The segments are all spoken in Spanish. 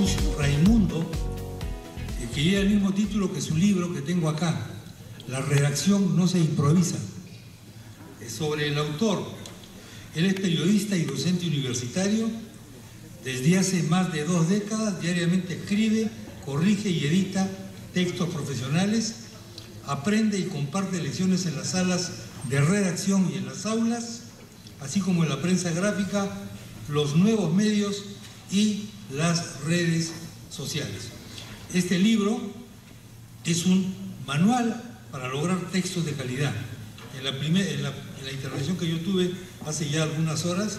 Jesús Raimundo, que lleva el mismo título que su libro que tengo acá, La redacción no se improvisa. Sobre el autor, él es periodista y docente universitario. Desde hace más de 2 décadas diariamente escribe, corrige y edita textos profesionales, aprende y comparte lecciones en las salas de redacción y en las aulas, así como en la prensa gráfica, los nuevos medios y las redes sociales. Este libro es un manual para lograr textos de calidad. En la intervención que yo tuve hace ya algunas horas,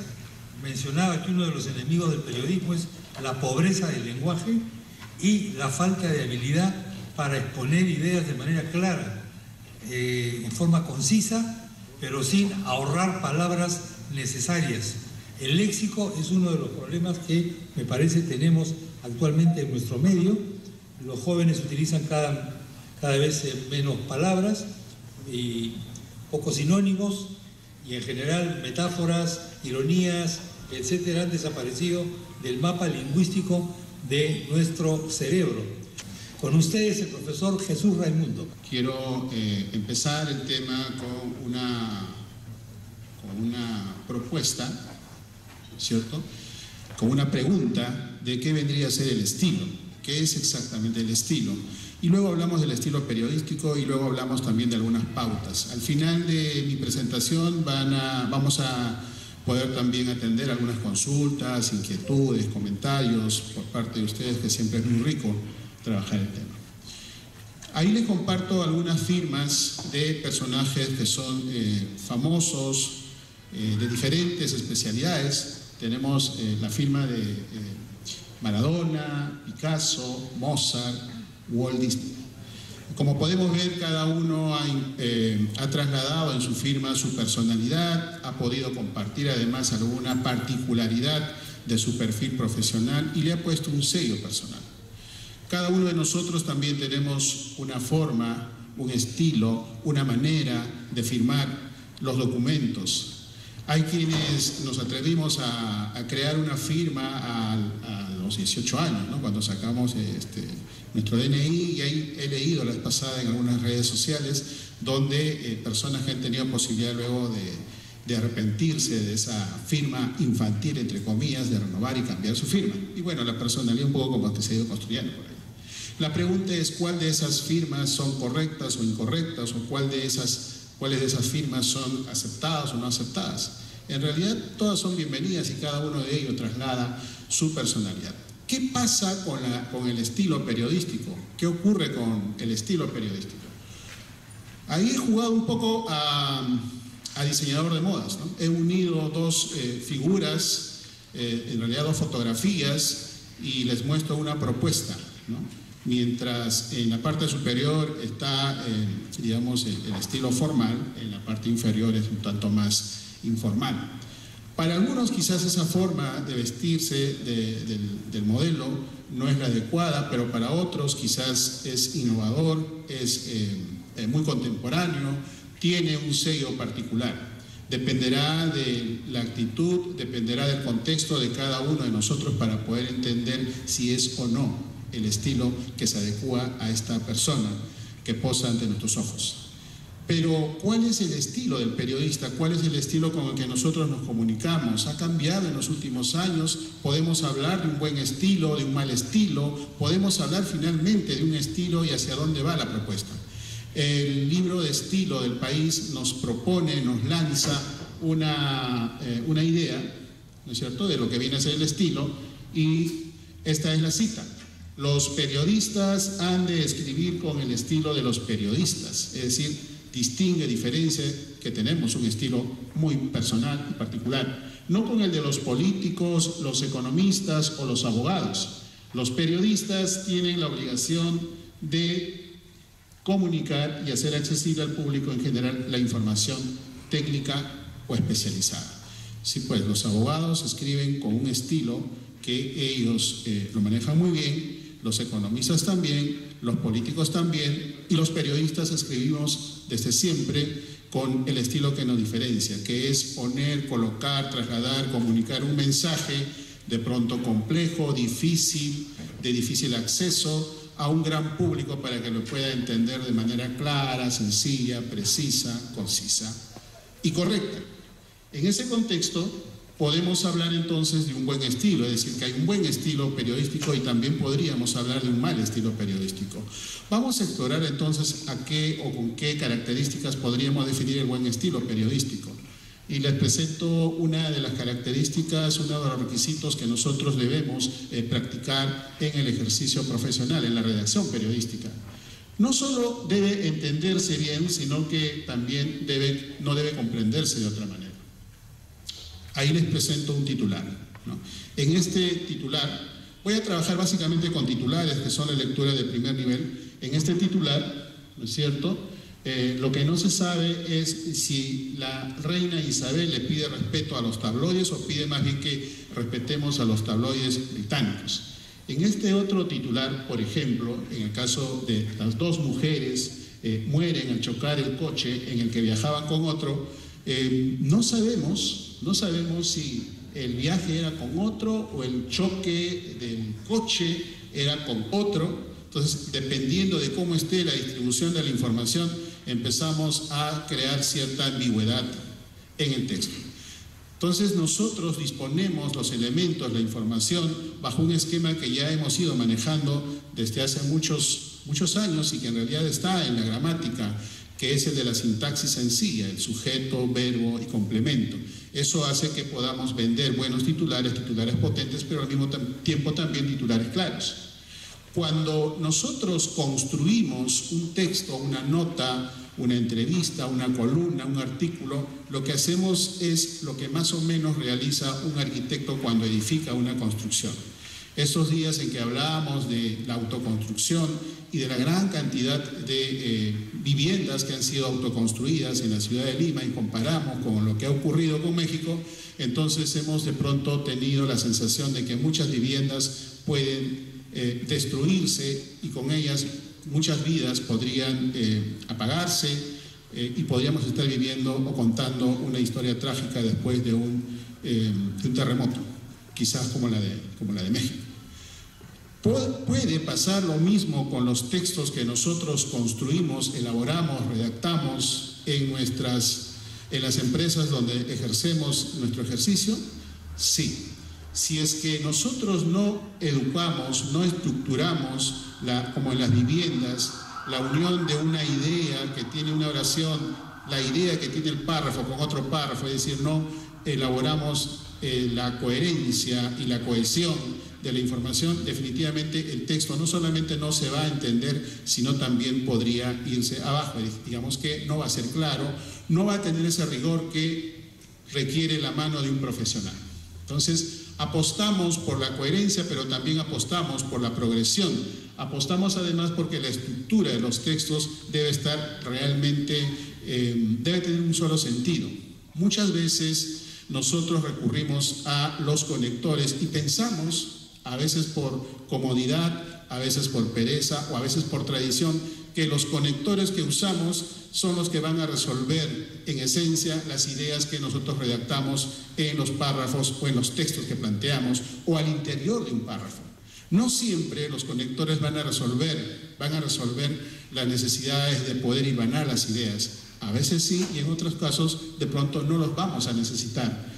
mencionaba que uno de los enemigos del periodismo es la pobreza del lenguaje y la falta de habilidad para exponer ideas de manera clara, en forma concisa, pero sin ahorrar palabras necesarias. El léxico es uno de los problemas que me parece tenemos actualmente en nuestro medio. Los jóvenes utilizan cada vez menos palabras y pocos sinónimos, y en general metáforas, ironías, etcétera, han desaparecido del mapa lingüístico de nuestro cerebro. Con ustedes el profesor Jesús Raimundo. Quiero empezar el tema con una propuesta, ¿cierto? Con una pregunta de qué vendría a ser el estilo, qué es exactamente el estilo. Y luego hablamos del estilo periodístico y luego hablamos también de algunas pautas. Al final de mi presentación vamos a poder también atender algunas consultas, inquietudes, comentarios por parte de ustedes, que siempre es muy rico trabajar el tema. Ahí les comparto algunas firmas de personajes que son famosos, de diferentes especialidades. Tenemos la firma de Maradona, Picasso, Mozart, Walt Disney. Como podemos ver, cada uno ha trasladado en su firma su personalidad, ha podido compartir además alguna particularidad de su perfil profesional y le ha puesto un sello personal. Cada uno de nosotros también tenemos una forma, un estilo, una manera de firmar los documentos. Hay quienes nos atrevimos a crear una firma a los 18 años, ¿no? Cuando sacamos nuestro DNI, y ahí he leído la vez pasada en algunas redes sociales donde personas que han tenido posibilidad luego de arrepentirse de esa firma infantil, entre comillas, de renovar y cambiar su firma. Y bueno, la personalidad un poco como que se ha ido construyendo por ahí. La pregunta es cuál de esas firmas son correctas o incorrectas, o cuáles de esas firmas son aceptadas o no aceptadas. En realidad todas son bienvenidas y cada uno de ellos traslada su personalidad. ¿Qué pasa con el estilo periodístico? ¿Qué ocurre con el estilo periodístico? Ahí he jugado un poco a diseñador de modas, ¿no? He unido dos figuras, en realidad 2 fotografías, y les muestro una propuesta, ¿no? Mientras en la parte superior está, digamos, el estilo formal, en la parte inferior es un tanto más informal. Para algunos quizás esa forma de vestirse del modelo no es la adecuada, pero para otros quizás es innovador, es muy contemporáneo, tiene un sello particular. Dependerá de la actitud, dependerá del contexto de cada uno de nosotros para poder entender si es o no el estilo que se adecua a esta persona que posa ante nuestros ojos. Pero, ¿cuál es el estilo del periodista? ¿Cuál es el estilo con el que nosotros nos comunicamos? ¿Ha cambiado en los últimos años? ¿Podemos hablar de un buen estilo, de un mal estilo? ¿Podemos hablar finalmente de un estilo y hacia dónde va la propuesta? El libro de estilo del país nos propone, nos lanza una idea, ¿no es cierto?, de lo que viene a ser el estilo, y esta es la cita. Los periodistas han de escribir con el estilo de los periodistas, es decir, distingue, diferencia, que tenemos un estilo muy personal y particular, no con el de los políticos, los economistas o los abogados. Los periodistas tienen la obligación de comunicar y hacer accesible al público en general la información técnica o especializada. Sí, pues los abogados escriben con un estilo que ellos lo manejan muy bien, los economistas también, los políticos también, y los periodistas escribimos desde siempre con el estilo que nos diferencia, que es poner, colocar, trasladar, comunicar un mensaje de pronto complejo, difícil, de difícil acceso a un gran público para que lo pueda entender de manera clara, sencilla, precisa, concisa y correcta. En ese contexto podemos hablar entonces de un buen estilo, es decir, que hay un buen estilo periodístico y también podríamos hablar de un mal estilo periodístico. Vamos a explorar entonces a qué o con qué características podríamos definir el buen estilo periodístico. Y les presento una de las características, uno de los requisitos que nosotros debemos practicar en el ejercicio profesional, en la redacción periodística. No solo debe entenderse bien, sino que también no debe comprenderse de otra manera. Ahí les presento un titular, ¿no? En este titular, voy a trabajar básicamente con titulares que son la lectura de primer nivel. En este titular, ¿no es cierto?, lo que no se sabe es si la reina Isabel le pide respeto a los tabloides o pide más bien que respetemos a los tabloides británicos. En este otro titular, por ejemplo, en el caso de las dos mujeres mueren al chocar el coche en el que viajaban con otro, no sabemos si el viaje era con otro o el choque del coche era con otro. Entonces, dependiendo de cómo esté la distribución de la información, empezamos a crear cierta ambigüedad en el texto. Entonces, nosotros disponemos los elementos, la información, bajo un esquema que ya hemos ido manejando desde hace muchos años y que en realidad está en la gramática, que es el de la sintaxis sencilla, el sujeto, verbo y complemento. Eso hace que podamos vender buenos titulares, titulares potentes, pero al mismo tiempo también titulares claros. Cuando nosotros construimos un texto, una nota, una entrevista, una columna, un artículo, lo que hacemos es lo que más o menos realiza un arquitecto cuando edifica una construcción. Esos días en que hablábamos de la autoconstrucción y de la gran cantidad de viviendas que han sido autoconstruidas en la ciudad de Lima y comparamos con lo que ha ocurrido con México, entonces hemos de pronto tenido la sensación de que muchas viviendas pueden destruirse y con ellas muchas vidas podrían apagarse y podríamos estar viviendo o contando una historia trágica después de un terremoto, quizás como la de México. Puede pasar lo mismo con los textos que nosotros construimos, elaboramos, redactamos en las empresas donde ejercemos nuestro ejercicio. Sí. Si es que nosotros no educamos, no estructuramos, como en las viviendas, la unión de una idea que tiene una oración, la idea que tiene el párrafo con otro párrafo, es decir, no elaboramos la coherencia y la cohesión de la información, definitivamente el texto no solamente no se va a entender, sino también podría irse abajo. Digamos que no va a ser claro, no va a tener ese rigor que requiere la mano de un profesional. Entonces, apostamos por la coherencia, pero también apostamos por la progresión. Apostamos además porque la estructura de los textos debe estar realmente, debe tener un solo sentido. Muchas veces nosotros recurrimos a los conectores y pensamos, a veces por comodidad, a veces por pereza o a veces por tradición, que los conectores que usamos son los que van a resolver en esencia las ideas que nosotros redactamos en los párrafos o en los textos que planteamos o al interior de un párrafo. No siempre los conectores van a resolver las necesidades de poder hilvanar las ideas. A veces sí, y en otros casos de pronto no los vamos a necesitar.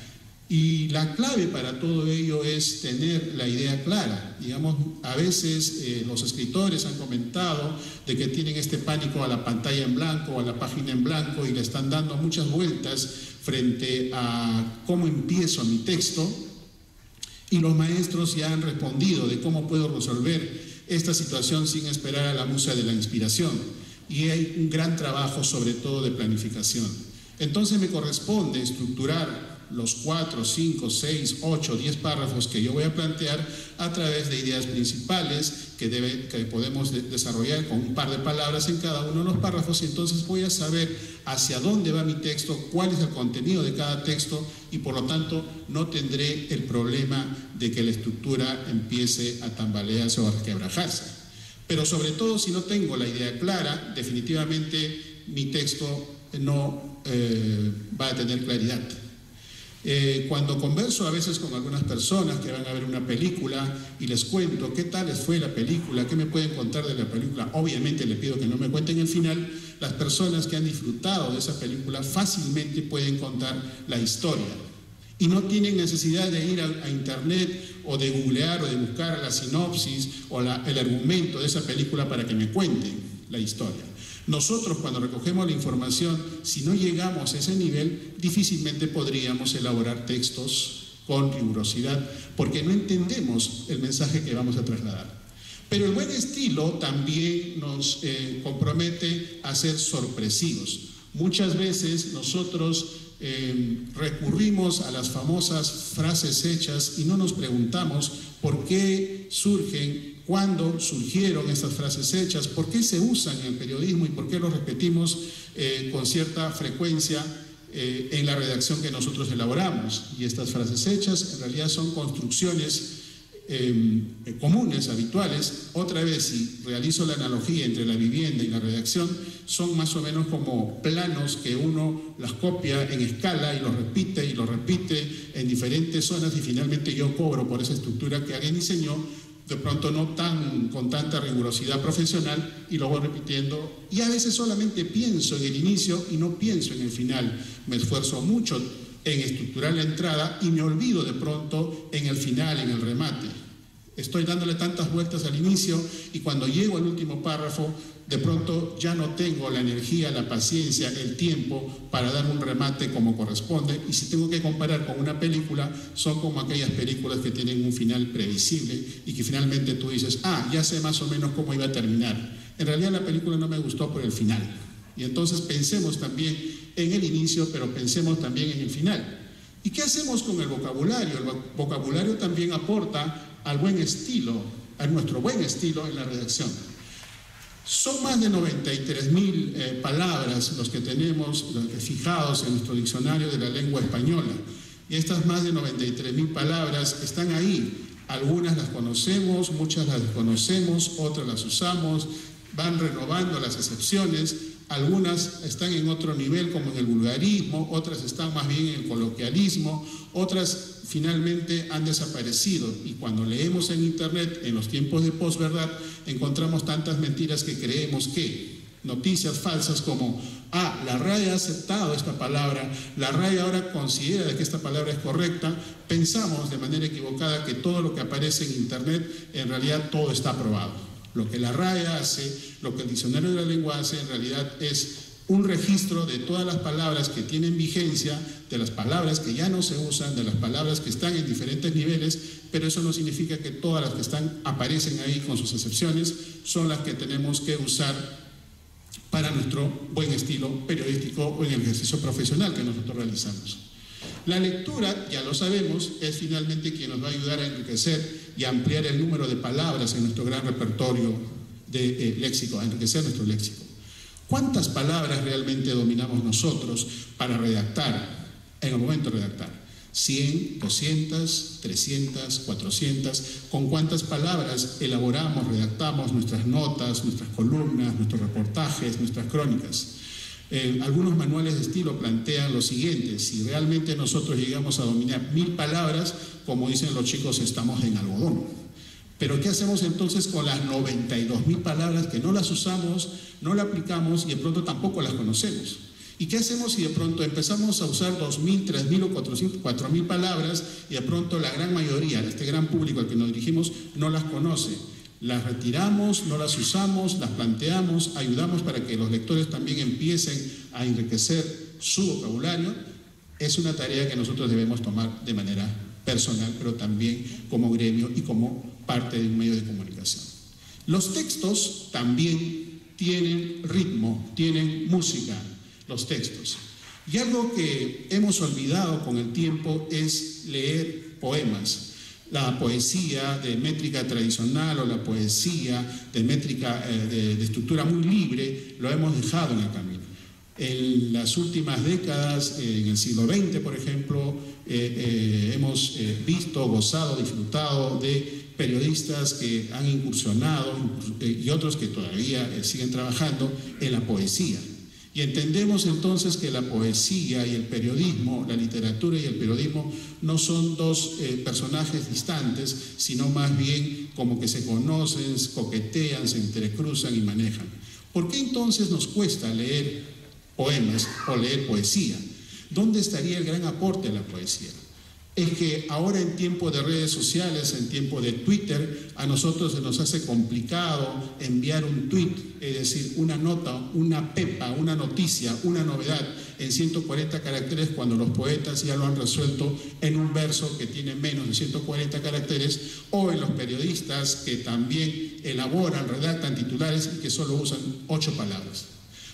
Y la clave para todo ello es tener la idea clara. Digamos, a veces los escritores han comentado de que tienen este pánico a la pantalla en blanco o a la página en blanco y le están dando muchas vueltas frente a cómo empiezo mi texto, y los maestros ya han respondido de cómo puedo resolver esta situación sin esperar a la musa de la inspiración. Y hay un gran trabajo sobre todo de planificación. Entonces me corresponde estructurar los 4, 5, 6, 8, 10 párrafos que yo voy a plantear a través de ideas principales que podemos desarrollar con un par de palabras en cada uno de los párrafos, y entonces voy a saber hacia dónde va mi texto, cuál es el contenido de cada texto, y por lo tanto no tendré el problema de que la estructura empiece a tambalearse o a resquebrajarse. Pero sobre todo, si no tengo la idea clara, definitivamente mi texto no va a tener claridad. Cuando converso a veces con algunas personas que van a ver una película y les cuento qué tal les fue la película, qué me pueden contar de la película, obviamente les pido que no me cuenten el final. Las personas que han disfrutado de esa película fácilmente pueden contar la historia y no tienen necesidad de ir a internet o de googlear o de buscar la sinopsis o el argumento de esa película para que me cuenten la historia. Nosotros, cuando recogemos la información, si no llegamos a ese nivel, difícilmente podríamos elaborar textos con rigurosidad, porque no entendemos el mensaje que vamos a trasladar. Pero el buen estilo también nos compromete a ser sorpresivos. Muchas veces nosotros recurrimos a las famosas frases hechas y no nos preguntamos por qué surgen, cuándo surgieron estas frases hechas, por qué se usan en el periodismo y por qué los repetimos con cierta frecuencia en la redacción que nosotros elaboramos. Y estas frases hechas en realidad son construcciones comunes, habituales. Otra vez, si realizo la analogía entre la vivienda y la redacción, son más o menos como planos que uno las copia en escala y lo repite en diferentes zonas y finalmente yo cobro por esa estructura que alguien diseñó, de pronto no con tanta rigurosidad profesional, y lo voy repitiendo, y a veces solamente pienso en el inicio y no pienso en el final. Me esfuerzo mucho en estructurar la entrada y me olvido de pronto en el final, en el remate. Estoy dándole tantas vueltas al inicio y cuando llego al último párrafo, de pronto ya no tengo la energía, la paciencia, el tiempo para dar un remate como corresponde. Y si tengo que comparar con una película, son como aquellas películas que tienen un final previsible y que finalmente tú dices, ya sé más o menos cómo iba a terminar. En realidad la película no me gustó por el final. Y entonces pensemos también en el inicio, pero pensemos también en el final. ¿Y qué hacemos con el vocabulario? El vocabulario también aporta al buen estilo, a nuestro buen estilo en la redacción. Son más de 93.000 palabras los que tenemos fijados en nuestro diccionario de la lengua española. Y estas más de 93.000 palabras están ahí. Algunas las conocemos, muchas las desconocemos, otras las usamos, van renovando las excepciones. Algunas están en otro nivel como en el vulgarismo, otras están más bien en el coloquialismo, otras finalmente han desaparecido. Y cuando leemos en internet, en los tiempos de posverdad, encontramos tantas mentiras que creemos que noticias falsas como la RAE ha aceptado esta palabra, la RAE ahora considera que esta palabra es correcta. Pensamos de manera equivocada que todo lo que aparece en internet, en realidad todo está aprobado. Lo que la RAE hace, lo que el diccionario de la lengua hace, en realidad es un registro de todas las palabras que tienen vigencia, de las palabras que ya no se usan, de las palabras que están en diferentes niveles, pero eso no significa que todas las que aparecen ahí con sus excepciones son las que tenemos que usar para nuestro buen estilo periodístico o en el ejercicio profesional que nosotros realizamos. La lectura, ya lo sabemos, es finalmente quien nos va a ayudar a enriquecer y ampliar el número de palabras en nuestro gran repertorio de léxico, a enriquecer nuestro léxico. ¿Cuántas palabras realmente dominamos nosotros para redactar, en el momento de redactar? 100, 200, 300, 400. ¿Con cuántas palabras elaboramos, redactamos nuestras notas, nuestras columnas, nuestros reportajes, nuestras crónicas? Algunos manuales de estilo plantean lo siguiente: si realmente nosotros llegamos a dominar 1000 palabras, como dicen los chicos, estamos en algodón. Pero ¿qué hacemos entonces con las 92.000 palabras que no las usamos, no las aplicamos y de pronto tampoco las conocemos? ¿Y qué hacemos si de pronto empezamos a usar 2.000, 3.000 o 4.000 palabras y de pronto la gran mayoría de este gran público al que nos dirigimos no las conoce? Las retiramos, no las usamos, las planteamos, ayudamos para que los lectores también empiecen a enriquecer su vocabulario. Es una tarea que nosotros debemos tomar de manera personal, pero también como gremio y como parte de un medio de comunicación. Los textos también tienen ritmo, tienen música, los textos. Y algo que hemos olvidado con el tiempo es leer poemas. La poesía de métrica tradicional o la poesía de métrica de estructura muy libre lo hemos dejado en el camino. En las últimas décadas, en el siglo XX, por ejemplo, hemos visto, gozado, disfrutado de periodistas que han incursionado y otros que todavía siguen trabajando en la poesía. Y entendemos entonces que la poesía y el periodismo, la literatura y el periodismo no son dos personajes distantes, sino más bien como que se conocen, coquetean, se entrecruzan y manejan. ¿Por qué entonces nos cuesta leer poemas o leer poesía? ¿Dónde estaría el gran aporte de la poesía? Es que ahora en tiempo de redes sociales, en tiempo de Twitter, a nosotros se nos hace complicado enviar un tweet, es decir, una nota, una pepa, una noticia, una novedad en 140 caracteres cuando los poetas ya lo han resuelto en un verso que tiene menos de 140 caracteres, o en los periodistas que también elaboran, redactan titulares y que solo usan 8 palabras.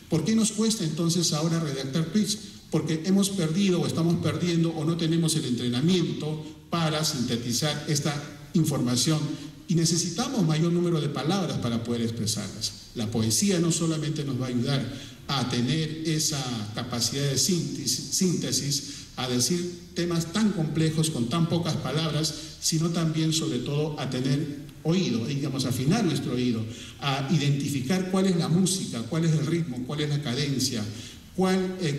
¿Por qué nos cuesta entonces ahora redactar tweets? Porque hemos perdido o estamos perdiendo o no tenemos el entrenamiento para sintetizar esta información y necesitamos mayor número de palabras para poder expresarlas. La poesía no solamente nos va a ayudar a tener esa capacidad de síntesis, a decir temas tan complejos con tan pocas palabras, sino también, sobre todo, a tener oído, digamos, afinar nuestro oído, a identificar cuál es la música, cuál es el ritmo, cuál es la cadencia,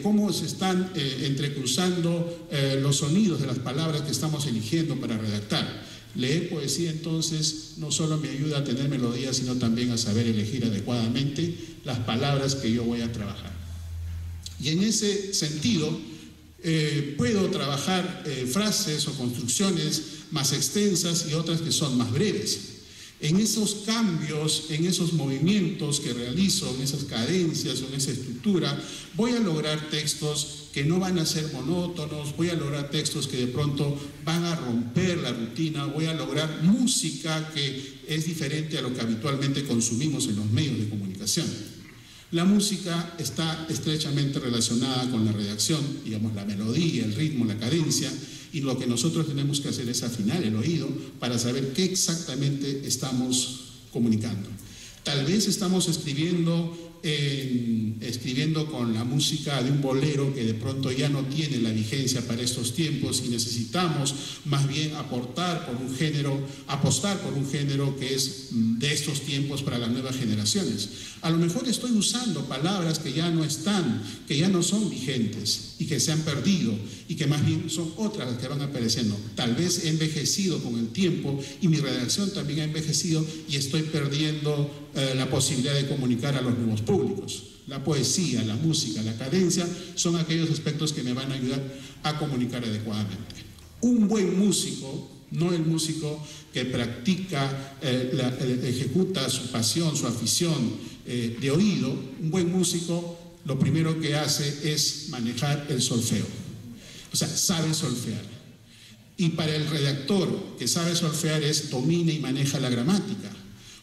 cómo se están entrecruzando los sonidos de las palabras que estamos eligiendo para redactar. Leer poesía entonces no solo me ayuda a tener melodía, sino también a saber elegir adecuadamente las palabras que yo voy a trabajar. Y en ese sentido puedo trabajar frases o construcciones más extensas y otras que son más breves. En esos cambios, en esos movimientos que realizo, en esas cadencias o en esa estructura, voy a lograr textos que no van a ser monótonos, voy a lograr textos que de pronto van a romper la rutina, voy a lograr música que es diferente a lo que habitualmente consumimos en los medios de comunicación. La música está estrechamente relacionada con la redacción, digamos, la melodía, el ritmo, la cadencia, y lo que nosotros tenemos que hacer es afinar el oído para saber qué exactamente estamos comunicando. Tal vez estamos escribiendo con la música de un bolero que de pronto ya no tiene la vigencia para estos tiempos y necesitamos más bien apostar por un género que es de estos tiempos para las nuevas generaciones. A lo mejor estoy usando palabras que ya no están, que ya no son vigentes y que se han perdido y que más bien son otras las que van apareciendo. Tal vez he envejecido con el tiempo y mi redacción también ha envejecido y estoy perdiendo la posibilidad de comunicar a los nuevos públicos. La poesía, la música, la cadencia son aquellos aspectos que me van a ayudar a comunicar adecuadamente. Un buen músico, no el músico que practica, ejecuta su pasión, su afición de oído, un buen músico lo primero que hace es manejar el solfeo, o sea, sabe solfear. Y para el redactor que sabe solfear domina y maneja la gramática.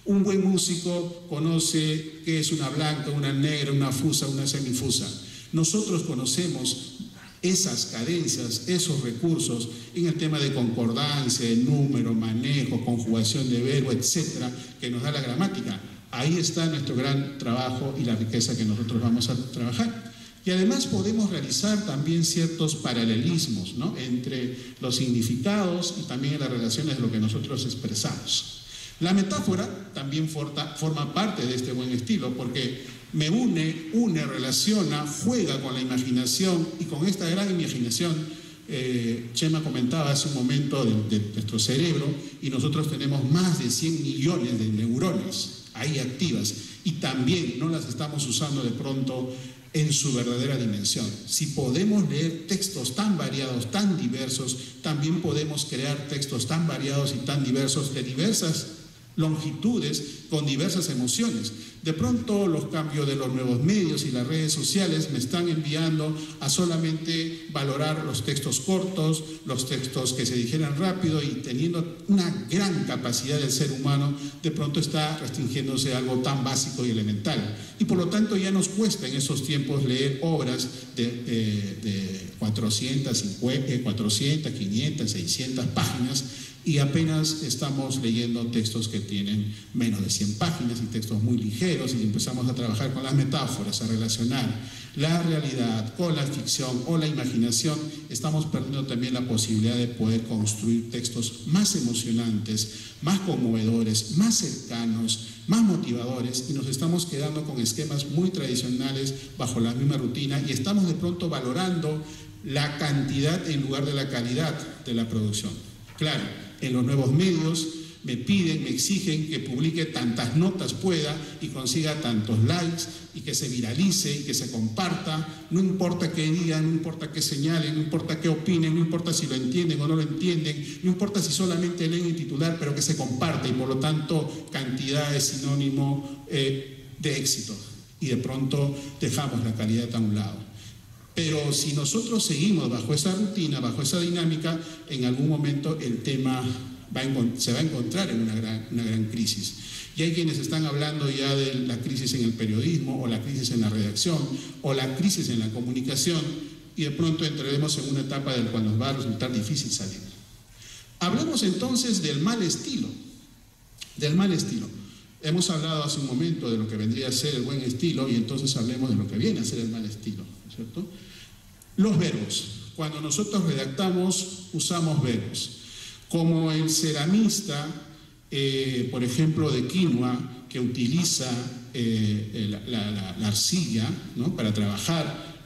Un buen músico conoce qué es una blanca, una negra, una fusa, una semifusa. Nosotros conocemos esas cadencias, esos recursos en el tema de concordancia, de número, manejo, conjugación de verbo, etcétera, que nos da la gramática. Ahí está nuestro gran trabajo y la riqueza que nosotros vamos a trabajar. Y además podemos realizar también ciertos paralelismos, ¿no?, entre los significados y también las relaciones de lo que nosotros expresamos. La metáfora también forma parte de este buen estilo porque me une, relaciona, juega con la imaginación y con esta gran imaginación. Chema comentaba hace un momento de nuestro cerebro y nosotros tenemos más de 100 millones de neuronas ahí activas y también no las estamos usando de pronto en su verdadera dimensión. Si podemos leer textos tan variados, tan diversos, también podemos crear textos tan variados y tan diversos de diversas longitudes con diversas emociones. De pronto los cambios de los nuevos medios y las redes sociales me están enviando a solamente valorar los textos cortos, los textos que se digeran rápido y teniendo una gran capacidad del ser humano, de pronto está restringiéndose a algo tan básico y elemental. Y por lo tanto ya nos cuesta en esos tiempos leer obras de 400, 500, 600 páginas y apenas estamos leyendo textos que tienen menos de 100 páginas y textos muy ligeros y empezamos a trabajar con las metáforas, a relacionar la realidad con la ficción o la imaginación. Estamos perdiendo también la posibilidad de poder construir textos más emocionantes, más conmovedores, más cercanos, más motivadores, y nos estamos quedando con esquemas muy tradicionales bajo la misma rutina, y estamos de pronto valorando la cantidad en lugar de la calidad de la producción. Claro, en los nuevos medios me piden, me exigen que publique tantas notas pueda y consiga tantos likes y que se viralice y que se comparta, no importa qué digan, no importa qué señalen, no importa qué opinen, no importa si lo entienden o no lo entienden, no importa si solamente leen el titular, pero que se comparte, y por lo tanto cantidad es sinónimo de éxito, y de pronto dejamos la calidad a un lado. Pero si nosotros seguimos bajo esa rutina, bajo esa dinámica, en algún momento el tema se va a encontrar en una gran crisis. Y hay quienes están hablando ya de la crisis en el periodismo, o la crisis en la redacción, o la crisis en la comunicación, y de pronto entraremos en una etapa del cual nos va a resultar difícil salir. Hablemos entonces del mal estilo. Del mal estilo. Hemos hablado hace un momento de lo que vendría a ser el buen estilo, y entonces hablemos de lo que viene a ser el mal estilo, ¿cierto? Los verbos. Cuando nosotros redactamos, usamos verbos. Como el ceramista, por ejemplo, de quinoa, que utiliza la arcilla, ¿no?, para trabajar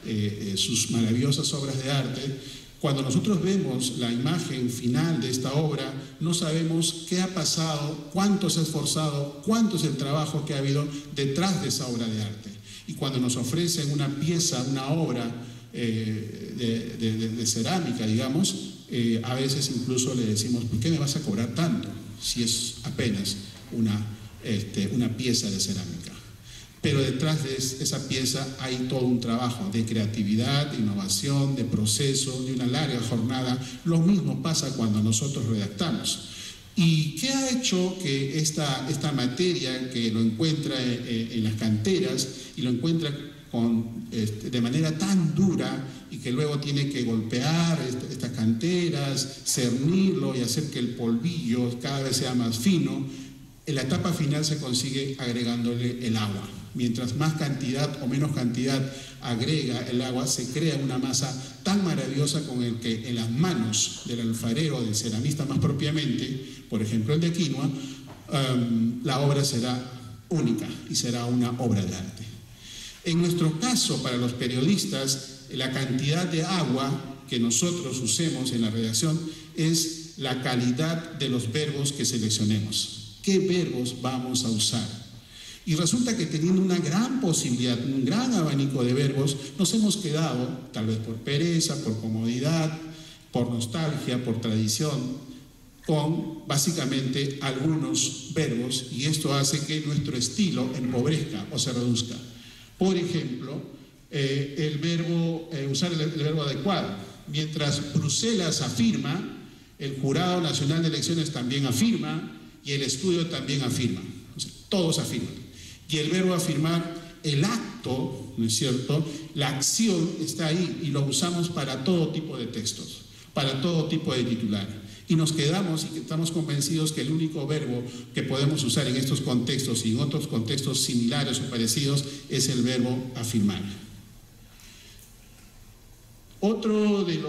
sus maravillosas obras de arte. Cuando nosotros vemos la imagen final de esta obra, no sabemos qué ha pasado, cuánto se ha esforzado, cuánto es el trabajo que ha habido detrás de esa obra de arte. Y cuando nos ofrecen una pieza, una obra de cerámica, digamos, a veces incluso le decimos: ¿por qué me vas a cobrar tanto si es apenas una pieza de cerámica? Pero detrás de esa pieza hay todo un trabajo de creatividad, de innovación, de proceso, de una larga jornada. Lo mismo pasa cuando nosotros redactamos. ¿Y qué ha hecho que esta materia, que lo encuentra en las canteras y lo encuentra de manera tan dura, y que luego tiene que golpear estas canteras, cernirlo y hacer que el polvillo cada vez sea más fino? En la etapa final se consigue agregándole el agua. Mientras más cantidad o menos cantidad agrega el agua, se crea una masa tan maravillosa con el que en las manos del alfarero, del ceramista más propiamente, por ejemplo el de quinoa, la obra será única y será una obra de arte. En nuestro caso, para los periodistas, la cantidad de agua que nosotros usemos en la redacción es la calidad de los verbos que seleccionemos. ¿Qué verbos vamos a usar? Y resulta que, teniendo una gran posibilidad, un gran abanico de verbos, nos hemos quedado, tal vez por pereza, por comodidad, por nostalgia, por tradición, con básicamente algunos verbos, y esto hace que nuestro estilo empobrezca o se reduzca. Por ejemplo, usar el verbo adecuado. Mientras Bruselas afirma, el Jurado Nacional de Elecciones también afirma, y el estudio también afirma. O sea, todos afirman. Y el verbo afirmar, el acto, ¿no es cierto?, la acción está ahí, y lo usamos para todo tipo de textos, para todo tipo de titular. Y nos quedamos y estamos convencidos que el único verbo que podemos usar en estos contextos y en otros contextos similares o parecidos es el verbo afirmar. Otro de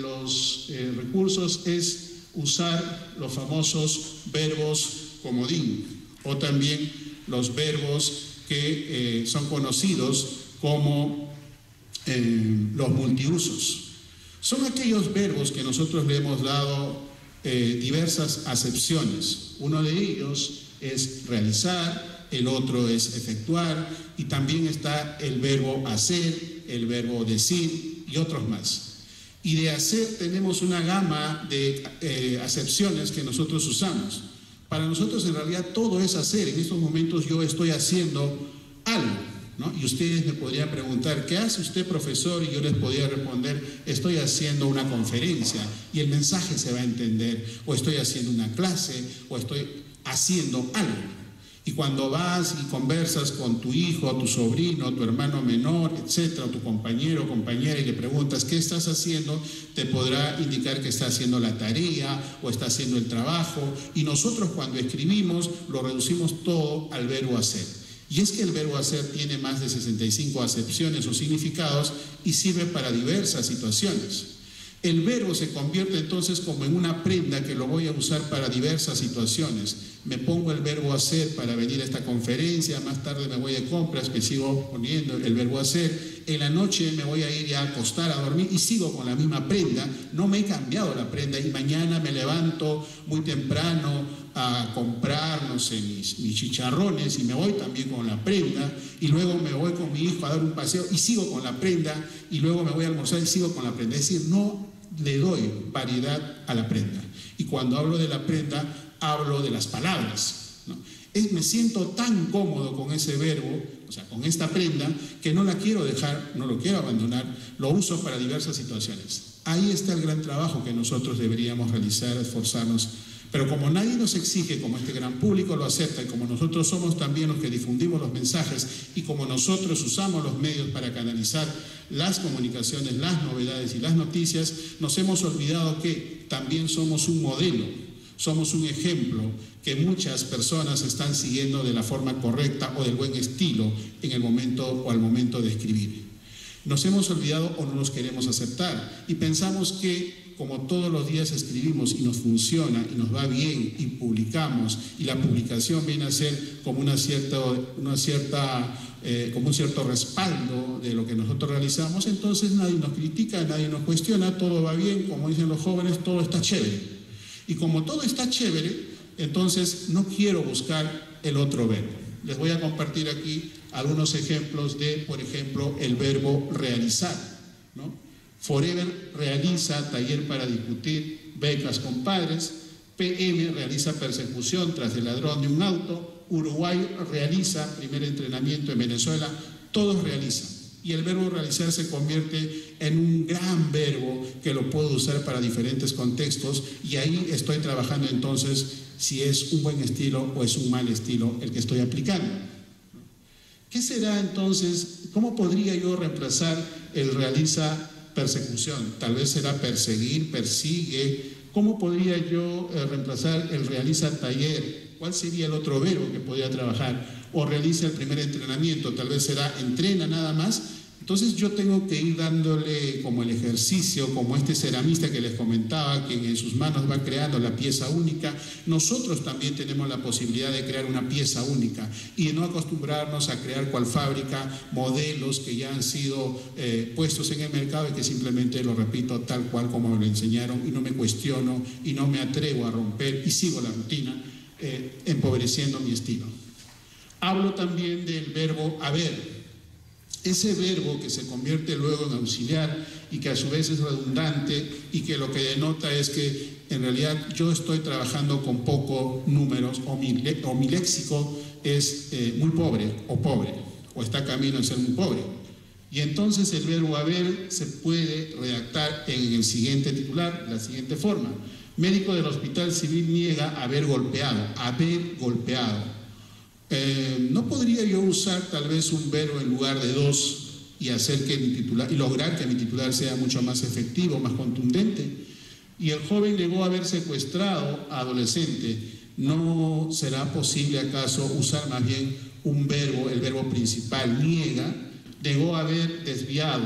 los recursos es usar los famosos verbos comodín, o también los verbos que son conocidos como los multiusos. Son aquellos verbos que nosotros le hemos dado diversas acepciones. Uno de ellos es realizar, el otro es efectuar, y también está el verbo hacer, el verbo decir y otros más. Y de hacer tenemos una gama de acepciones que nosotros usamos. Para nosotros en realidad todo es hacer. En estos momentos yo estoy haciendo algo, ¿no? Y ustedes me podrían preguntar: ¿qué hace usted, profesor? Y yo les podría responder: estoy haciendo una conferencia, y el mensaje se va a entender, o estoy haciendo una clase, o estoy haciendo algo. Y cuando vas y conversas con tu hijo, tu sobrino, tu hermano menor, etcétera, o tu compañero o compañera, y le preguntas: ¿qué estás haciendo?, te podrá indicar que está haciendo la tarea o está haciendo el trabajo. Y nosotros, cuando escribimos, lo reducimos todo al verbo hacer. Y es que el verbo hacer tiene más de 65 acepciones o significados y sirve para diversas situaciones. El verbo se convierte entonces como en una prenda que lo voy a usar para diversas situaciones. Me pongo el verbo hacer para venir a esta conferencia, más tarde me voy de compras, que sigo poniendo el verbo hacer, en la noche me voy a ir ya a acostar, a dormir y sigo con la misma prenda, no me he cambiado la prenda y mañana me levanto muy temprano a comprar, no sé, mis chicharrones y me voy también con la prenda y luego me voy con mi hijo a dar un paseo y sigo con la prenda y luego me voy a almorzar y sigo con la prenda. Es decir, no le doy variedad a la prenda. Y cuando hablo de la prenda, hablo de las palabras, ¿no? Me siento tan cómodo con ese verbo, o sea, con esta prenda, que no la quiero dejar, no lo quiero abandonar, lo uso para diversas situaciones. Ahí está el gran trabajo que nosotros deberíamos realizar, esforzarnos. Pero como nadie nos exige, como este gran público lo acepta y como nosotros somos también los que difundimos los mensajes y como nosotros usamos los medios para canalizar las comunicaciones, las novedades y las noticias, nos hemos olvidado que también somos un modelo, somos un ejemplo que muchas personas están siguiendo de la forma correcta o del buen estilo en el momento o al momento de escribir. Nos hemos olvidado o no nos queremos aceptar y pensamos que como todos los días escribimos y nos funciona y nos va bien y publicamos y la publicación viene a ser como como un cierto respaldo de lo que nosotros realizamos, entonces nadie nos critica, nadie nos cuestiona, todo va bien, como dicen los jóvenes, todo está chévere. Y como todo está chévere, entonces no quiero buscar el otro verbo. Les voy a compartir aquí algunos ejemplos de, por ejemplo, el verbo realizar, ¿no? Forever realiza taller para discutir becas con padres. PM realiza persecución tras el ladrón de un auto. Uruguay realiza primer entrenamiento en Venezuela. Todos realizan. Y el verbo realizar se convierte en un gran verbo que lo puedo usar para diferentes contextos. Y ahí estoy trabajando entonces si es un buen estilo o es un mal estilo el que estoy aplicando. ¿Qué será entonces? ¿Cómo podría yo reemplazar el realiza persecución? Tal vez será perseguir, persigue. ¿Cómo podría yo reemplazar el realiza taller? ¿Cuál sería el otro verbo que podría trabajar? O realiza el primer entrenamiento, tal vez será entrena nada más. Entonces yo tengo que ir dándole como el ejercicio, como este ceramista que les comentaba, que en sus manos va creando la pieza única. Nosotros también tenemos la posibilidad de crear una pieza única y de no acostumbrarnos a crear cual fábrica modelos que ya han sido puestos en el mercado y que simplemente lo repito tal cual como me lo enseñaron y no me cuestiono y no me atrevo a romper y sigo la rutina, empobreciendo mi estilo. Hablo también del verbo haber. Ese verbo que se convierte luego en auxiliar y que a su vez es redundante y que lo que denota es que en realidad yo estoy trabajando con pocos números o mi léxico es muy pobre o está camino a ser muy pobre. Y entonces el verbo haber se puede redactar en el siguiente titular, la siguiente forma. Médico del Hospital Civil niega haber golpeado. ¿No podría yo usar tal vez un verbo en lugar de dos y hacer que mi titular, y lograr que mi titular sea mucho más efectivo, más contundente? Y el joven negó haber secuestrado a adolescente. ¿No será posible acaso usar más bien un verbo, el verbo principal, niega? Negó haber desviado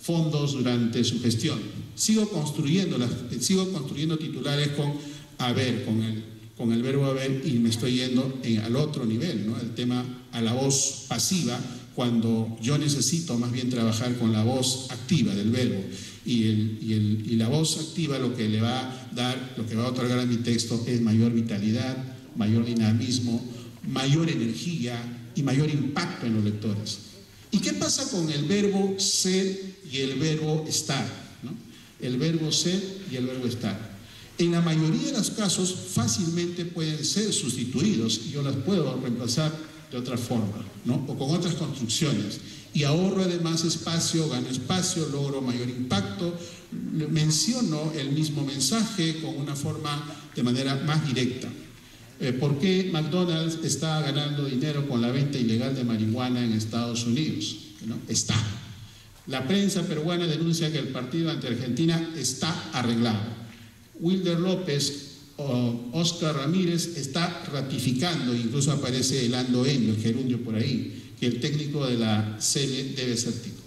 fondos durante su gestión. Sigo construyendo titulares con haber, con el verbo haber y me estoy yendo al otro nivel, ¿no? El tema a la voz pasiva, cuando yo necesito más bien trabajar con la voz activa del verbo y la voz activa lo que le va a dar, lo que va a otorgar a mi texto es mayor vitalidad, mayor dinamismo, mayor energía y mayor impacto en los lectores. ¿Y qué pasa con el verbo ser y el verbo estar, ¿no? El verbo ser y el verbo estar. En la mayoría de los casos fácilmente pueden ser sustituidos y yo las puedo reemplazar de otra forma, ¿no? O con otras construcciones. Y ahorro además espacio, gano espacio, logro mayor impacto, menciono el mismo mensaje con una forma de manera más directa. ¿Por qué McDonald's está ganando dinero con la venta ilegal de marihuana en Estados Unidos? ¿No? Está. La prensa peruana denuncia que el partido ante Argentina está arreglado. Wilder López o Oscar Ramírez está ratificando, incluso aparece el gerundio por ahí, que el técnico de la CL debe ser Tico.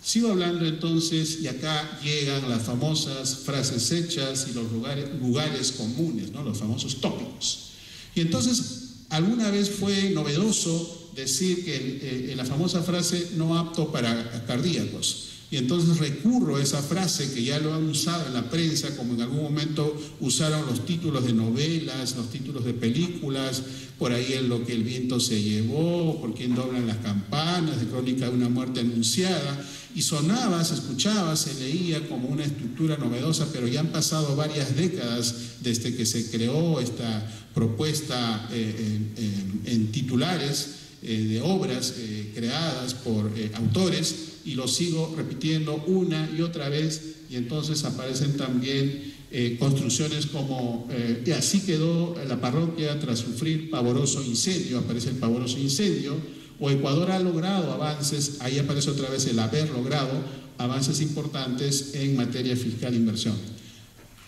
Sigo hablando entonces, y acá llegan las famosas frases hechas y los lugares comunes, ¿no? Los famosos tópicos. Y entonces, alguna vez fue novedoso decir que la famosa frase no apto para cardíacos. Y entonces recurro a esa frase que ya lo han usado en la prensa, como en algún momento usaron los títulos de novelas, los títulos de películas, por ahí en Lo que el viento se llevó, Por quién doblan las campanas, de Crónica de una muerte anunciada, y sonaba, se escuchaba, se leía como una estructura novedosa, pero ya han pasado varias décadas desde que se creó esta propuesta en titulares de obras creadas por autores, y lo sigo repitiendo una y otra vez, y entonces aparecen también construcciones como y así quedó la parroquia tras sufrir pavoroso incendio, aparece el pavoroso incendio, o Ecuador ha logrado avances, ahí aparece otra vez el haber logrado avances importantes en materia fiscal e inversión.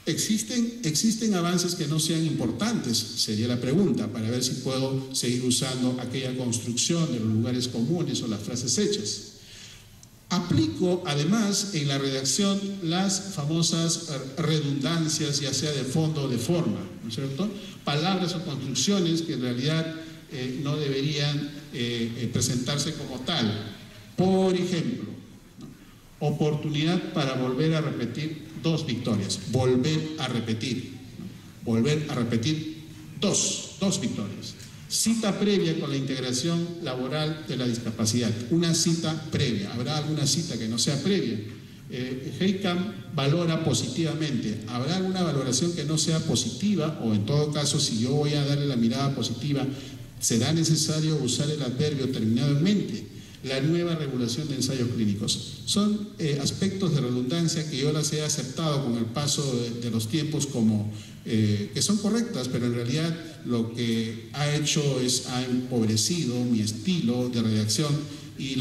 ¿Existen avances que no sean importantes? Sería la pregunta, para ver si puedo seguir usando aquella construcción de los lugares comunes o las frases hechas. Aplico además en la redacción las famosas redundancias, ya sea de fondo o de forma, ¿no es cierto? Palabras o construcciones que en realidad no deberían presentarse como tal. Por ejemplo, ¿no? Oportunidad para volver a repetir 2 victorias. Volver a repetir, ¿no? Volver a repetir 2 victorias. Cita previa con la integración laboral de la discapacidad. Una cita previa. ¿Habrá alguna cita que no sea previa? Heikam valora positivamente. ¿Habrá alguna valoración que no sea positiva? O en todo caso, si yo voy a darle la mirada positiva, ¿será necesario usar el adverbio terminado en mente? La nueva regulación de ensayos clínicos. Son aspectos de redundancia que yo las he aceptado con el paso de los tiempos como que son correctas, pero en realidad lo que ha hecho ha empobrecido mi estilo de redacción y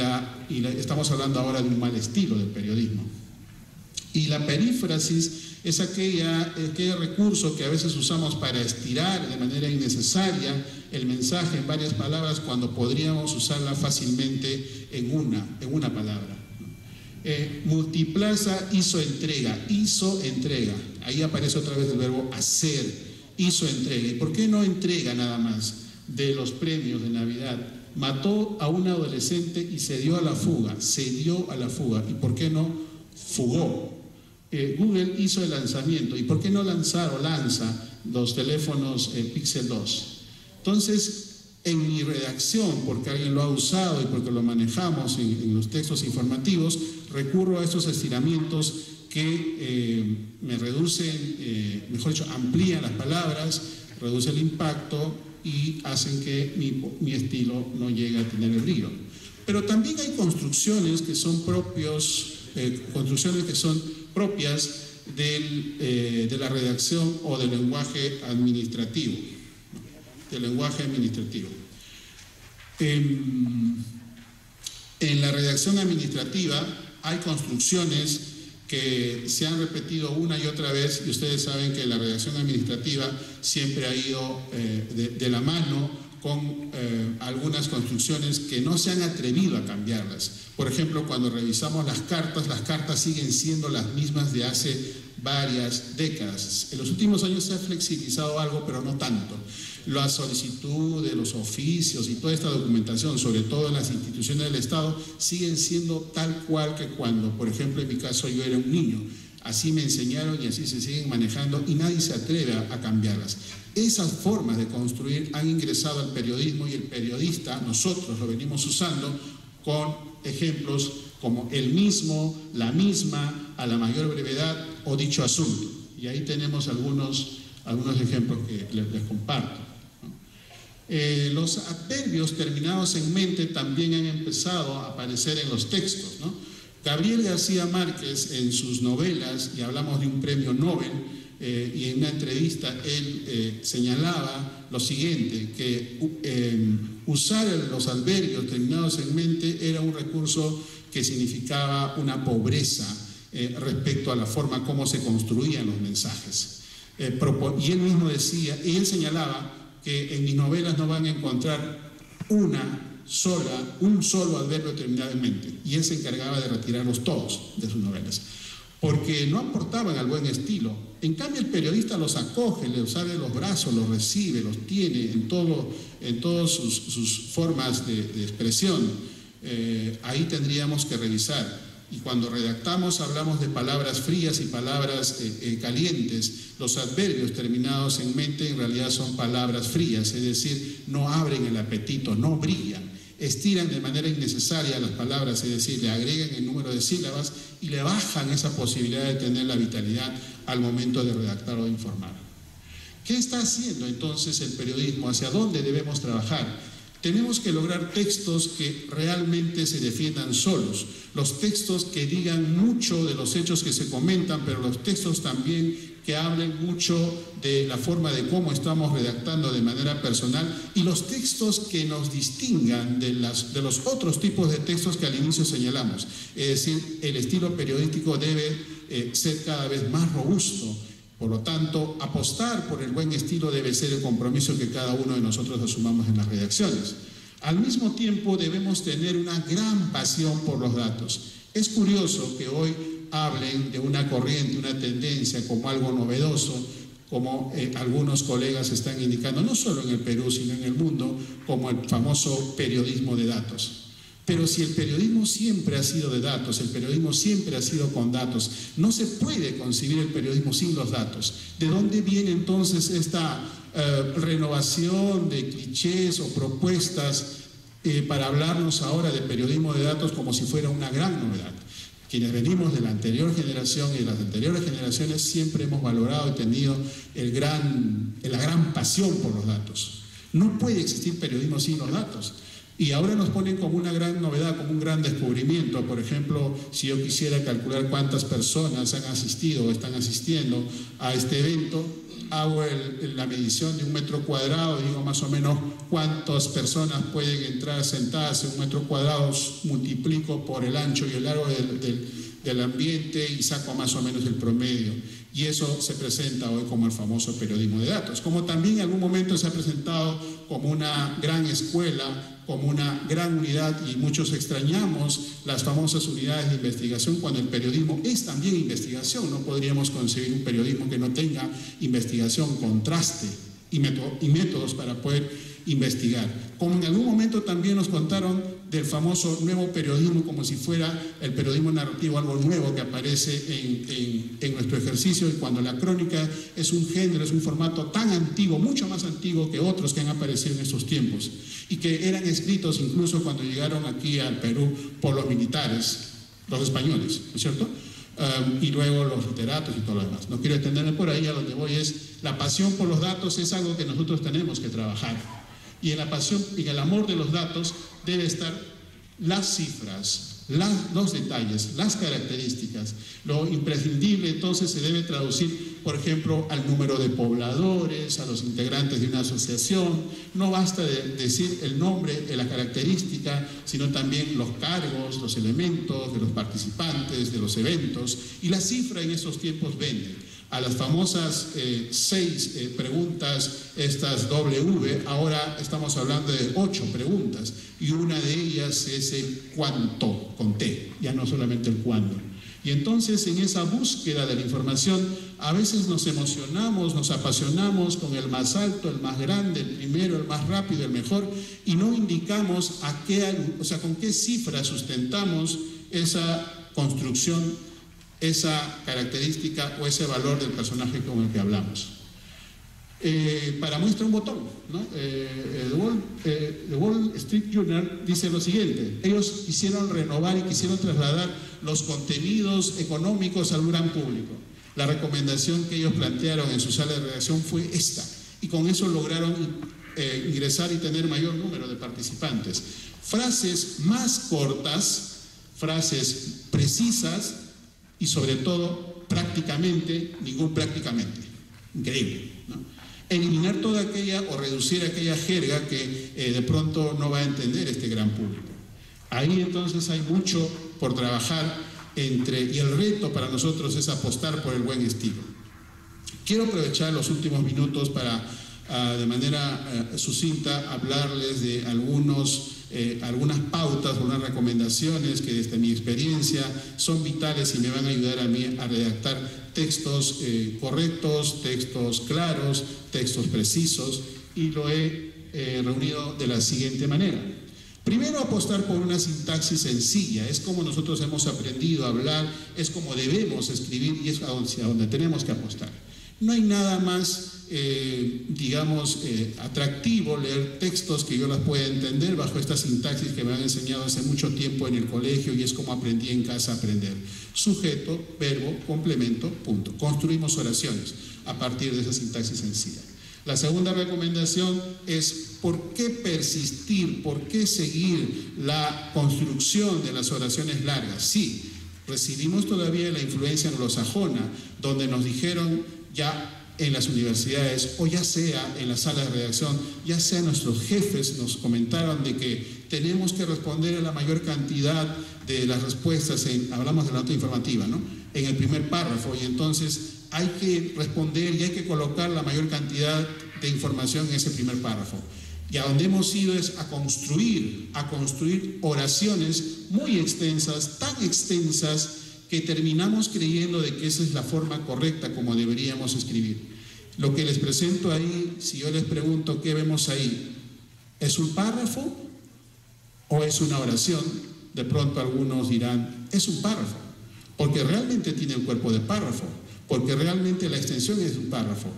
estamos hablando ahora de un mal estilo del periodismo. Y la perífrasis es aquel recurso que a veces usamos para estirar de manera innecesaria el mensaje en varias palabras cuando podríamos usarla fácilmente en una palabra. Multiplaza hizo entrega, ahí aparece otra vez el verbo hacer, hizo entrega. ¿Y por qué no entrega nada más de los premios de Navidad? Mató a un adolescente y se dio a la fuga, ¿y por qué no fugó? Google hizo el lanzamiento, ¿y por qué no lanza los teléfonos Pixel 2? Entonces, en mi redacción, porque alguien lo ha usado y porque lo manejamos en los textos informativos, recurro a estos estiramientos que me reducen, mejor dicho, amplían las palabras, reducen el impacto y hacen que mi estilo no llegue a tener el brillo. Pero también hay construcciones que son propias de la redacción o del lenguaje administrativo. En la redacción administrativa hay construcciones que se han repetido una y otra vez, y ustedes saben que la redacción administrativa siempre ha ido de la mano con algunas construcciones que no se han atrevido a cambiarlas. Por ejemplo, cuando revisamos las cartas siguen siendo las mismas de hace varias décadas. En los últimos años se ha flexibilizado algo, pero no tanto. La solicitud de los oficios y toda esta documentación, sobre todo en las instituciones del Estado, siguen siendo tal cual que cuando, por ejemplo, en mi caso yo era un niño. Así me enseñaron y así se siguen manejando y nadie se atreve a cambiarlas. Esas formas de construir han ingresado al periodismo y el periodista, nosotros lo venimos usando con ejemplos como el mismo, la misma, a la mayor brevedad o dicho asunto. Y ahí tenemos algunos ejemplos que les comparto. Los adverbios terminados en mente también han empezado a aparecer en los textos, ¿no? Gabriel García Márquez en sus novelas, y hablamos de un premio Nobel, y en una entrevista él señalaba lo siguiente, que usar los adverbios terminados en mente era un recurso que significaba una pobreza respecto a la forma como se construían los mensajes. Y él mismo decía, y él señalaba que en mis novelas no van a encontrar una un solo adverbio terminado en mente, y él se encargaba de retirarlos todos de sus novelas, porque no aportaban al buen estilo. En cambio, el periodista los acoge, les abre los brazos, los recibe, los tiene en todas sus formas de expresión. Ahí tendríamos que revisar. Y cuando redactamos hablamos de palabras frías y palabras calientes. Los adverbios terminados en mente en realidad son palabras frías, es decir, no abren el apetito, no brillan, estiran de manera innecesaria las palabras, es decir, le agregan el número de sílabas y le bajan esa posibilidad de tener la vitalidad al momento de redactar o de informar. ¿Qué está haciendo entonces el periodismo? ¿Hacia dónde debemos trabajar? Tenemos que lograr textos que realmente se defiendan solos, los textos que digan mucho de los hechos que se comentan, pero los textos también que hablen mucho de la forma de cómo estamos redactando de manera personal, y los textos que nos distingan de los otros tipos de textos que al inicio señalamos. Es decir, el estilo periodístico debe ser cada vez más robusto. Por lo tanto, apostar por el buen estilo debe ser el compromiso que cada uno de nosotros asumamos en las redacciones. Al mismo tiempo, debemos tener una gran pasión por los datos. Es curioso que hoy hablen de una corriente, una tendencia como algo novedoso, como algunos colegas están indicando, no solo en el Perú, sino en el mundo, como el famoso periodismo de datos. Pero si el periodismo siempre ha sido de datos, el periodismo siempre ha sido con datos, no se puede concebir el periodismo sin los datos. ¿De dónde viene entonces esta renovación de clichés o propuestas para hablarnos ahora de periodismo de datos como si fuera una gran novedad? Quienes venimos de la anterior generación y de las anteriores generaciones siempre hemos valorado y tenido la gran pasión por los datos. No puede existir periodismo sin los datos. Y ahora nos ponen como una gran novedad, como un gran descubrimiento. Por ejemplo, si yo quisiera calcular cuántas personas han asistido o están asistiendo a este evento, hago la medición de 1 metro cuadrado, digo más o menos cuántas personas pueden entrar sentadas en 1 metro cuadrado, multiplico por el ancho y el largo del ambiente y saco más o menos el promedio. Y eso se presenta hoy como el famoso periodismo de datos. Como también en algún momento se ha presentado como una gran escuela, como una gran unidad, y muchos extrañamos las famosas unidades de investigación cuando el periodismo es también investigación. No podríamos concebir un periodismo que no tenga investigación, contraste y métodos para poder investigar. Como en algún momento también nos contaron del famoso nuevo periodismo, como si fuera el periodismo narrativo algo nuevo que aparece en nuestro ejercicio, y cuando la crónica es un género, es un formato tan antiguo, mucho más antiguo que otros que han aparecido en estos tiempos y que eran escritos incluso cuando llegaron aquí al Perú por los militares, los españoles, ¿no es cierto? Y luego los literatos y todo lo demás. No quiero extenderme por ahí, a donde voy es la pasión por los datos es algo que nosotros tenemos que trabajar. Y en la pasión y en el amor de los datos debe estar las cifras, los detalles, las características. Lo imprescindible entonces se debe traducir, por ejemplo, al número de pobladores, a los integrantes de una asociación. No basta decir el nombre, la característica, sino también los cargos, los elementos de los participantes, de los eventos. Y la cifra en esos tiempos vende. A las famosas 6 preguntas, estas W, ahora estamos hablando de 8 preguntas, y una de ellas es el cuánto, con T, ya no solamente el cuándo. Y entonces en esa búsqueda de la información a veces nos emocionamos, nos apasionamos con el más alto, el más grande, el primero, el más rápido, el mejor, y no indicamos con qué cifra sustentamos esa construcción, esa característica o ese valor del personaje con el que hablamos. Para muestra un botón, ¿no? The Wall Street Journal dice lo siguiente: ellos quisieron renovar y quisieron trasladar los contenidos económicos al gran público. La recomendación que ellos plantearon en su sala de redacción fue esta, y con eso lograron ingresar y tener mayor número de participantes. Frases más cortas, frases precisas, y sobre todo, prácticamente, ningún prácticamente. Increíble, ¿no? Eliminar toda aquella o reducir aquella jerga que de pronto no va a entender este gran público. Ahí entonces hay mucho por trabajar y el reto para nosotros es apostar por el buen estilo. Quiero aprovechar los últimos minutos para, de manera sucinta, hablarles de algunos algunas pautas o unas recomendaciones que desde mi experiencia son vitales y me van a ayudar a mí a redactar textos correctos, textos claros, textos precisos, y lo he reunido de la siguiente manera. Primero, apostar por una sintaxis sencilla. Es como nosotros hemos aprendido a hablar, es como debemos escribir y es hacia donde tenemos que apostar. No hay nada más, atractivo leer textos que yo las pueda entender bajo esta sintaxis que me han enseñado hace mucho tiempo en el colegio, y es como aprendí en casa a aprender. Sujeto, verbo, complemento, punto. Construimos oraciones a partir de esa sintaxis sencilla. La segunda recomendación es ¿por qué persistir? ¿Por qué seguir la construcción de las oraciones largas? Sí, recibimos todavía la influencia anglosajona, donde nos dijeron ya en las universidades, o ya sea en las salas de redacción, ya sea nuestros jefes nos comentaron de que tenemos que responder a la mayor cantidad de las respuestas, hablamos de la nota informativa, ¿no?, en el primer párrafo, y entonces hay que responder y hay que colocar la mayor cantidad de información en ese primer párrafo. Y a donde hemos ido es a construir oraciones muy extensas, tan extensas, que terminamos creyendo de que esa es la forma correcta como deberíamos escribir. Lo que les presento ahí, si yo les pregunto qué vemos ahí, ¿es un párrafo o es una oración? De pronto algunos dirán, es un párrafo, porque realmente tiene el cuerpo de párrafo, porque realmente la extensión es un párrafo.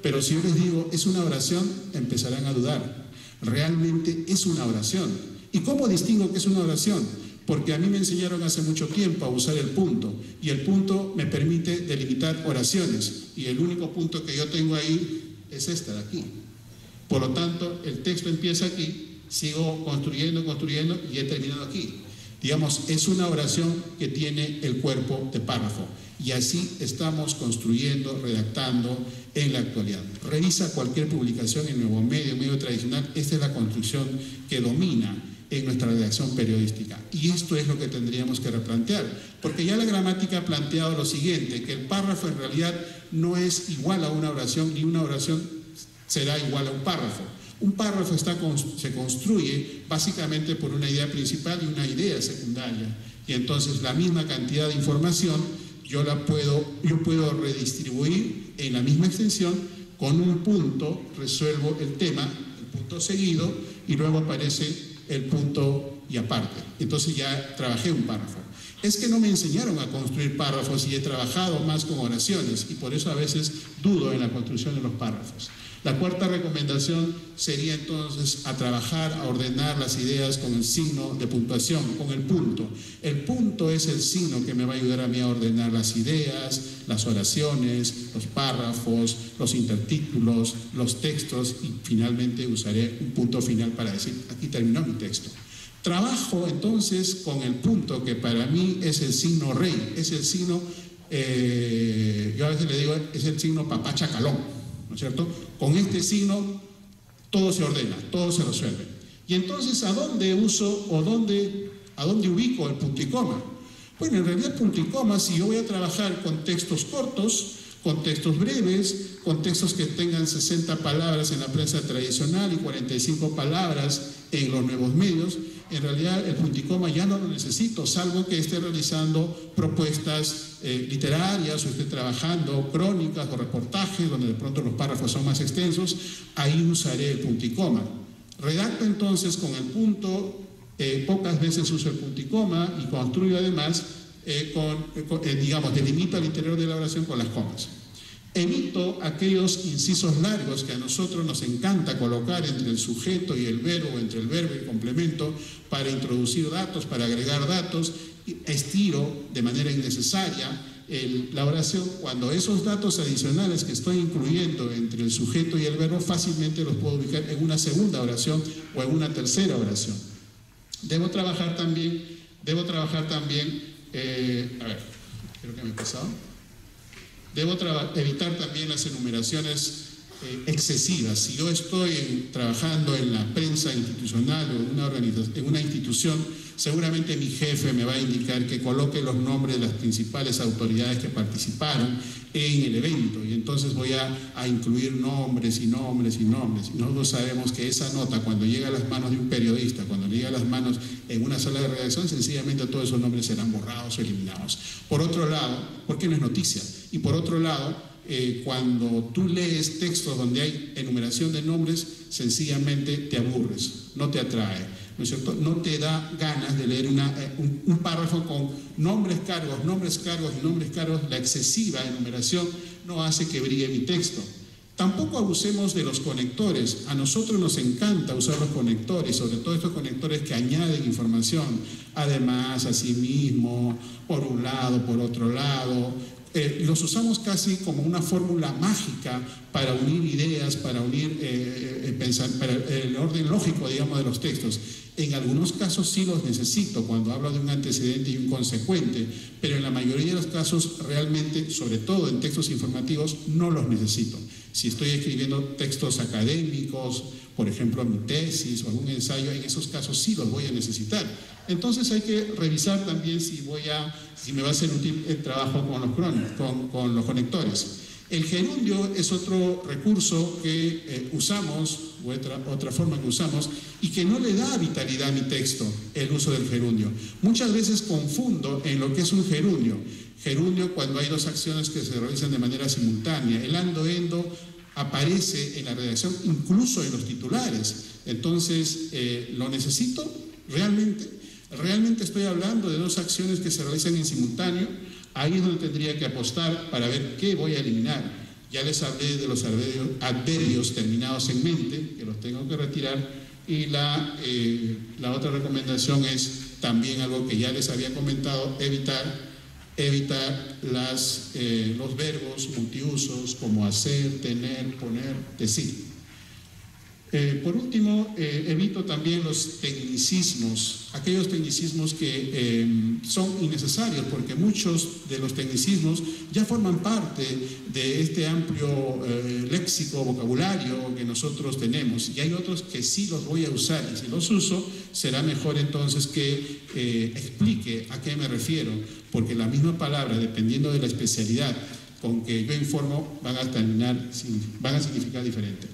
Pero si yo les digo, es una oración, empezarán a dudar. Realmente es una oración. ¿Y cómo distingo que es una oración? Porque a mí me enseñaron hace mucho tiempo a usar el punto, y el punto me permite delimitar oraciones, y el único punto que yo tengo ahí es este de aquí. Por lo tanto, el texto empieza aquí, sigo construyendo y he terminado aquí. Digamos, es una oración que tiene el cuerpo de párrafo, y así estamos construyendo, redactando en la actualidad. Revisa cualquier publicación en Nuevo Medio, medio tradicional, esta es la construcción que domina en nuestra redacción periodística. Y esto es lo que tendríamos que replantear, porque ya la gramática ha planteado lo siguiente, que el párrafo en realidad no es igual a una oración, ni una oración será igual a un párrafo. Un párrafo se construye básicamente por una idea principal y una idea secundaria, y entonces la misma cantidad de información yo puedo redistribuir en la misma extensión. Con un punto resuelvo el tema, el punto seguido, y luego aparece el punto y aparte. Entonces ya trabajé un párrafo. Es que no me enseñaron a construir párrafos y he trabajado más con oraciones, y por eso a veces dudo en la construcción de los párrafos. La cuarta recomendación sería entonces a trabajar, a ordenar las ideas con el signo de puntuación, con el punto. El punto es el signo que me va a ayudar a mí a ordenar las ideas, las oraciones, los párrafos, los intertítulos, los textos, y finalmente usaré un punto final para decir, aquí terminó mi texto. Trabajo entonces con el punto, que para mí es el signo rey, es el signo, yo a veces le digo, es el signo papá chacalón, ¿no es cierto? Con este signo todo se ordena, todo se resuelve. Y entonces, ¿a dónde uso o a dónde ubico el punto y coma? Bueno, en realidad punto y coma, si yo voy a trabajar con textos cortos, con textos breves, con textos que tengan 60 palabras en la prensa tradicional y 45 palabras en los nuevos medios, en realidad el punto y coma ya no lo necesito, salvo que esté realizando propuestas literarias o esté trabajando crónicas o reportajes donde de pronto los párrafos son más extensos. Ahí usaré el punto y coma. Redacto entonces con el punto, pocas veces uso el punto y coma, y construyo además delimito al interior de la oración con las comas. Evito aquellos incisos largos que a nosotros nos encanta colocar entre el sujeto y el verbo, entre el verbo y el complemento, para introducir datos, para agregar datos. Estiro de manera innecesaria la oración, cuando esos datos adicionales que estoy incluyendo entre el sujeto y el verbo fácilmente los puedo ubicar en una segunda oración o en una tercera oración. Debo trabajar también, creo que me he pasado. Debo evitar también las enumeraciones excesivas. Si yo estoy trabajando en la prensa institucional o en una institución, seguramente mi jefe me va a indicar que coloque los nombres de las principales autoridades que participaron en el evento, y entonces voy a incluir nombres y nombres y nombres. Y nosotros sabemos que esa nota, cuando llega a las manos de un periodista, cuando llega las manos en una sala de redacción, sencillamente todos esos nombres serán borrados o eliminados. Por otro lado, porque no es noticia, y por otro lado, cuando tú lees textos donde hay enumeración de nombres, sencillamente te aburres, no te atrae, ¿no es cierto? No te da ganas de leer un párrafo con nombres, cargos y nombres cargos. La excesiva enumeración no hace que brille mi texto. Tampoco abusemos de los conectores. A nosotros nos encanta usar los conectores, sobre todo estos conectores que añaden información, además, asimismo, por un lado, por otro lado. Los usamos casi como una fórmula mágica para unir ideas, para unir para el orden lógico, digamos, de los textos. En algunos casos sí los necesito cuando hablo de un antecedente y un consecuente, pero en la mayoría de los casos realmente, sobre todo en textos informativos, no los necesito. Si estoy escribiendo textos académicos, por ejemplo mi tesis o algún ensayo, en esos casos sí los voy a necesitar. Entonces hay que revisar también si me va a ser útil el trabajo con los conectores. El gerundio es otro recurso que usamos, o otra forma que usamos, y que no le da vitalidad a mi texto, el uso del gerundio. Muchas veces confundo en lo que es un gerundio. Gerundio cuando hay dos acciones que se realizan de manera simultánea. El ando, endo aparece en la redacción, incluso en los titulares. Entonces, ¿lo necesito realmente? ¿Realmente estoy hablando de dos acciones que se realizan en simultáneo? Ahí es donde tendría que apostar para ver qué voy a eliminar. Ya les hablé de los adverbios terminados en mente, que los tengo que retirar, y la otra recomendación es también algo que ya les había comentado, evitar los verbos multiusos como hacer, tener, poner, decir. Por último, evito también los tecnicismos, aquellos tecnicismos que son innecesarios, porque muchos de los tecnicismos ya forman parte de este amplio léxico, vocabulario que nosotros tenemos, y hay otros que sí los voy a usar, y si los uso, será mejor entonces que explique a qué me refiero, porque la misma palabra, dependiendo de la especialidad con que yo informo, van a significar diferente.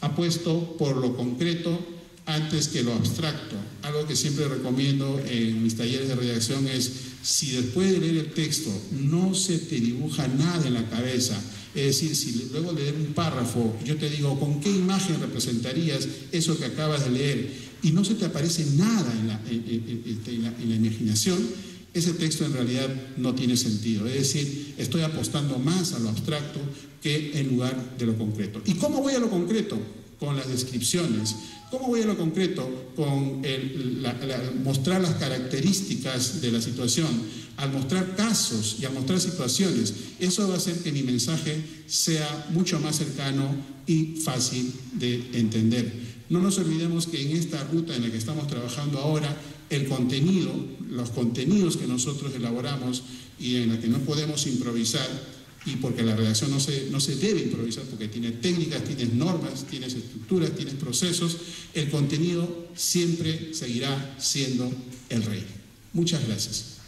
Apuesto por lo concreto antes que lo abstracto. Algo que siempre recomiendo en mis talleres de redacción es, si después de leer el texto no se te dibuja nada en la cabeza, es decir, si luego de leer un párrafo yo te digo con qué imagen representarías eso que acabas de leer y no se te aparece nada en la imaginación, ese texto en realidad no tiene sentido. Es decir, estoy apostando más a lo abstracto que en lugar de lo concreto. ¿Y cómo voy a lo concreto? Con las descripciones. ¿Cómo voy a lo concreto? Con mostrar las características de la situación, al mostrar casos y al mostrar situaciones. Eso va a hacer que mi mensaje sea mucho más cercano y fácil de entender. No nos olvidemos que en esta ruta en la que estamos trabajando ahora, el contenido, los contenidos que nosotros elaboramos y en la que no podemos improvisar, y porque la redacción no se debe improvisar, porque tiene técnicas, tiene normas, tiene estructuras, tiene procesos, el contenido siempre seguirá siendo el rey. Muchas gracias.